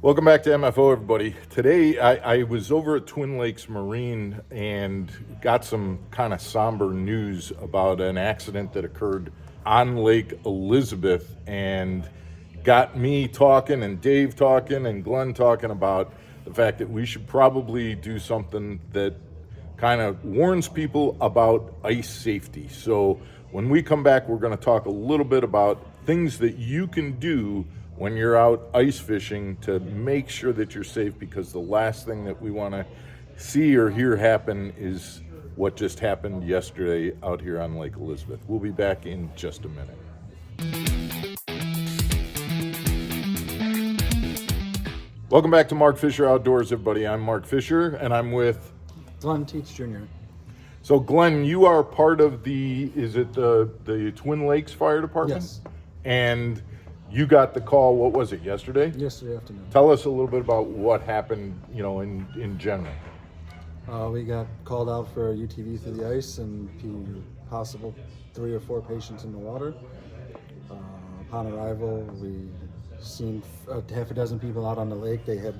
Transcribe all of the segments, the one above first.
Welcome back to MFO, everybody. Today, I was over at Twin Lakes Marine and got some kind of somber news about an accident that occurred on Lake Elizabeth and got me talking and Dave talking and Glenn talking about the fact that we should probably do something that kind of warns people about ice safety. So when we come back, we're going to talk a little bit about things that you can do when you're out ice fishing to make sure that you're safe, because the last thing that we want to see or hear happen is what just happened yesterday out here on Lake Elizabeth. We'll be back in just a minute. Welcome back to Mark Fisher Outdoors, everybody. I'm Mark Fisher, and I'm with Glenn Teach Jr. So Glenn, you are part of the Twin Lakes Fire Department? Yes. And you got the call, what was it, yesterday? Yesterday afternoon. Tell us a little bit about what happened, in general. We got called out for a UTV through the ice and possible 3 or 4 patients in the water. Upon arrival, we seen half a dozen people out on the lake. They had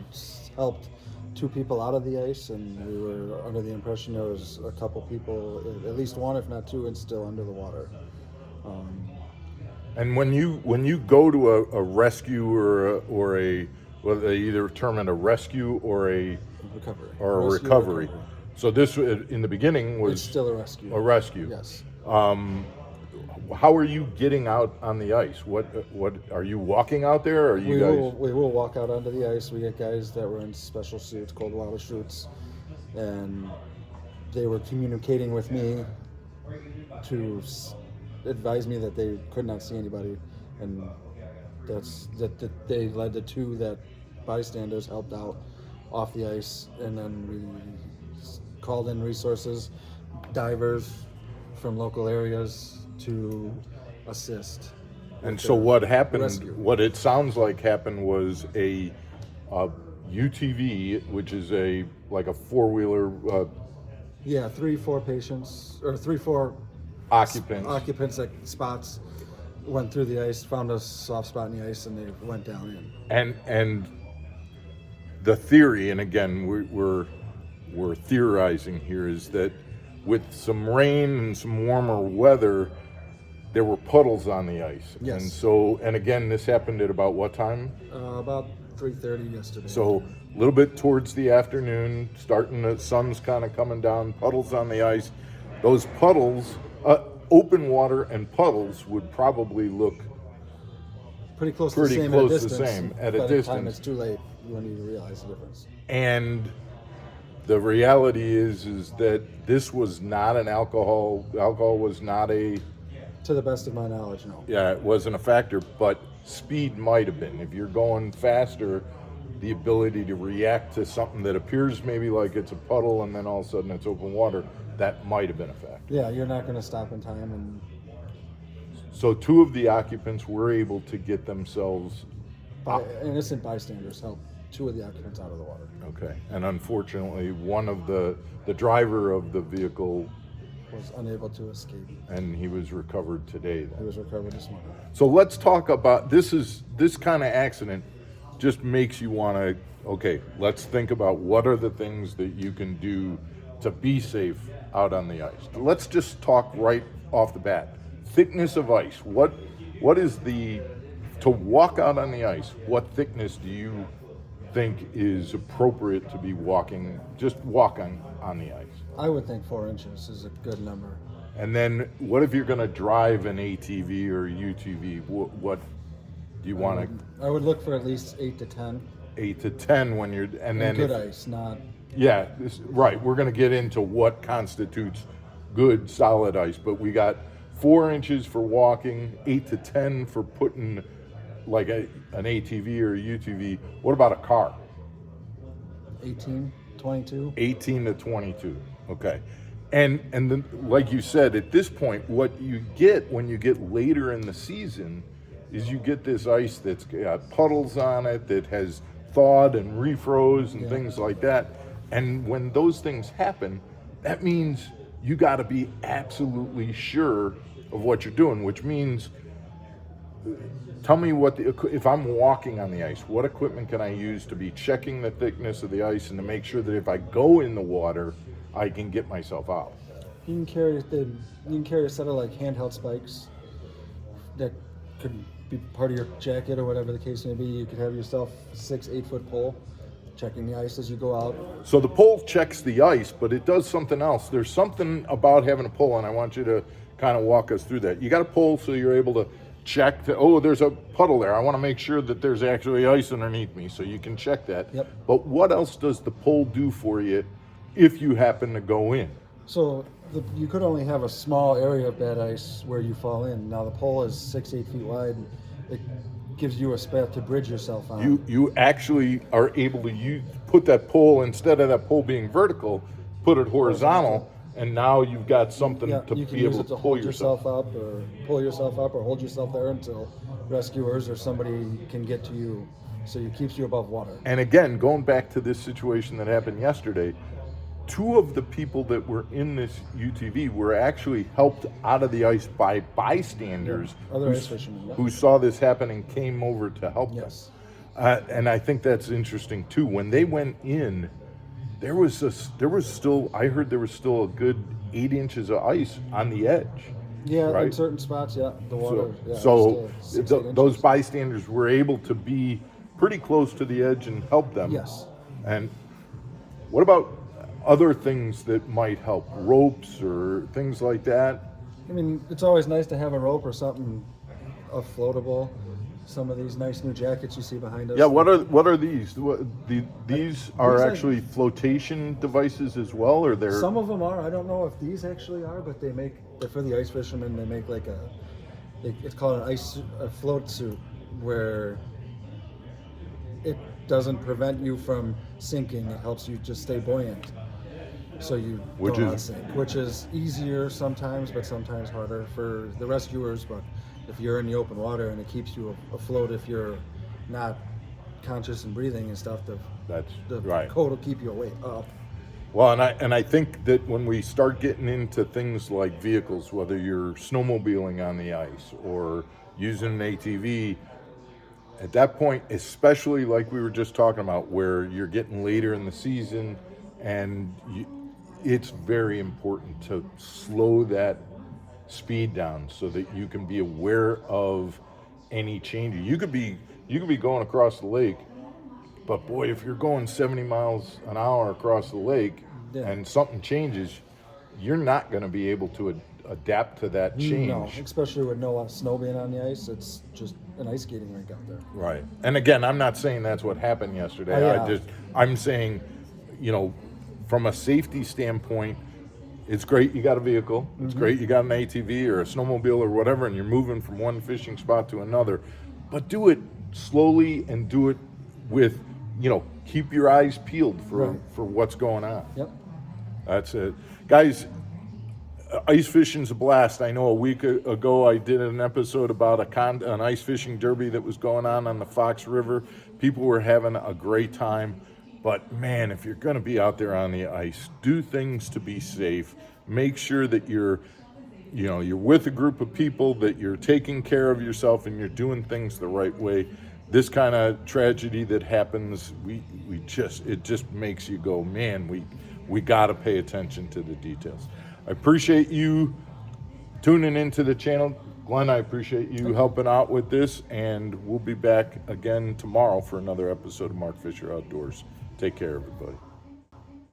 helped 2 people out of the ice, and we were under the impression there was a couple people, at least 1 if not 2, and still under the water. And when you go to a rescue or a well, they either term it a rescue or a Recovery. recovery. So this in the beginning was It's still a rescue. a rescue. Yes. How are you getting out on the ice? What are you walking out there? Or are you We will walk out onto the ice. We get guys that were in special suits, cold water suits, and they were communicating with me to advise me that they could not see anybody, and that they led to 2 that bystanders helped out off the ice, and then we called in resources, divers from local areas to assist. And so what happened, rescue. what it sounds like happened was a UTV, which is like a four-wheeler Yeah, 3-4 patients, or 3-4 occupants. that spots went through the ice, found a soft spot in the ice, and they went down in. And the theory, and again, we're theorizing here, is that with some rain and some warmer weather, there were puddles on the ice. Yes. And again, this happened at about what time? About 3:30 yesterday. So a little bit towards the afternoon, starting the sun's kind of coming down, puddles on the ice. Those puddles, open water and puddles would probably look pretty close pretty to the same close at a to distance. same at a By the time distance. it's too late, you won't even realize the difference. And the reality is that this was not an alcohol was not a, To the best of my knowledge, no. yeah, it wasn't a factor, but speed might have been. If you're going faster, the ability to react to something that appears maybe like it's a puddle and then all of a sudden it's open water, that might have been a factor. Yeah, you're not going to stop in time, and So 2 of the occupants were able to get themselves, innocent bystanders helped 2 of the occupants out of the water. okay, and unfortunately one of the driver of the vehicle, Was unable to escape. and he was recovered today He then. was recovered this morning. So let's talk about this kind of accident just makes you want to, okay, let's think about what are the things that you can do to be safe out on the ice. Let's just talk right off the bat. Thickness of ice. What is to walk out on the ice, what thickness do you think is appropriate to be walking on the ice? I would think 4 inches is a good number. And then what if you're going to drive an ATV or a UTV? What do you want to? I would look for at least 8 to 10. 8 to 10 when you're, and then Good ice, not yeah, right. We're going to get into what constitutes good solid ice, but we got 4 inches for walking, 8 to 10 for putting like an ATV or a UTV. What about a car? 18, 22. 18 to 22. Okay. And then, like you said, at this point, what you get when you get later in the season is you get this ice that's got puddles on it, that has thawed and refroze and things like that. And when those things happen, that means you got to be absolutely sure of what you're doing, which means tell me if I'm walking on the ice, what equipment can I use to be checking the thickness of the ice and to make sure that if I go in the water, I can get myself out? You can carry a set of like handheld spikes that could be part of your jacket or whatever the case may be. You could have yourself a 6-8 foot pole checking the ice as you go out. So the pole checks the ice, but it does something else. There's something about having a pole, and I want you to kind of walk us through that. You got a pole so you're able to check there's a puddle there. I want to make sure that there's actually ice underneath me, so you can check that. Yep. But what else does the pole do for you if you happen to go in? So you could only have a small area of bad ice where you fall in. Now the pole is 6-8 feet wide. It gives you a spot to bridge yourself on. You actually are able to put that pole, instead of that pole being vertical, put it horizontal, and now you've got something to you can be use able it to to pull hold yourself up or pull yourself up or hold yourself there until rescuers or somebody can get to you. So it keeps you above water. And again, going back to this situation that happened yesterday, 2 of the people that were in this UTV were actually helped out of the ice by bystanders Other ice fishermen, who saw this happen and came over to help them. Yes. And I think that's interesting too. When they went in, there was still a good 8 inches of ice on the edge. Yeah, right? in certain spots, the water. So still 6, 8 inches. those bystanders were able to be pretty close to the edge and help them. Yes. And what about other things that might help, ropes or things like that? I mean, it's always nice to have a rope or something floatable. Some of these nice new jackets you see behind us. Yeah, what are these? These are These actually flotation devices as well, or they're Some of them are. I don't know if these actually are, but they're for the ice fishermen. They make like it's called a float suit, where it doesn't prevent you from sinking. It helps you just stay buoyant, so you don't sink. Which is easier sometimes, but sometimes harder for the rescuers. But if you're in the open water and it keeps you afloat, if you're not conscious and breathing and stuff, the right. coat will keep you up. Well, and I think that when we start getting into things like vehicles, whether you're snowmobiling on the ice or using an ATV, at that point, especially like we were just talking about, where you're getting later in the season, and it's very important to slow that speed down so that you can be aware of any changes. You could be going across the lake, but boy, if you're going 70 miles an hour across the lake and something changes, you're not going to be able to adapt to that change. No, especially with no snow being on the ice. It's just an ice skating rink out there. Right. And again, I'm not saying that's what happened yesterday. Oh, yeah. I'm saying, from a safety standpoint, it's great you got a vehicle. It's great you got an ATV or a snowmobile or whatever, and you're moving from one fishing spot to another. But do it slowly and do it with, keep your eyes peeled for what's going on. Yep. That's it. Guys, ice fishing's a blast. I know a week ago I did an episode about an ice fishing derby that was going on the Fox River. People were having a great time. But man, if you're going to be out there on the ice, do things to be safe. Make sure that you're with a group of people, that you're taking care of yourself, and you're doing things the right way. This kind of tragedy that happens, it just makes you go, man, we got to pay attention to the details. I appreciate you tuning into the channel. Glenn, I appreciate you helping out with this, and we'll be back again tomorrow for another episode of Mark Fisher Outdoors. Take care, everybody.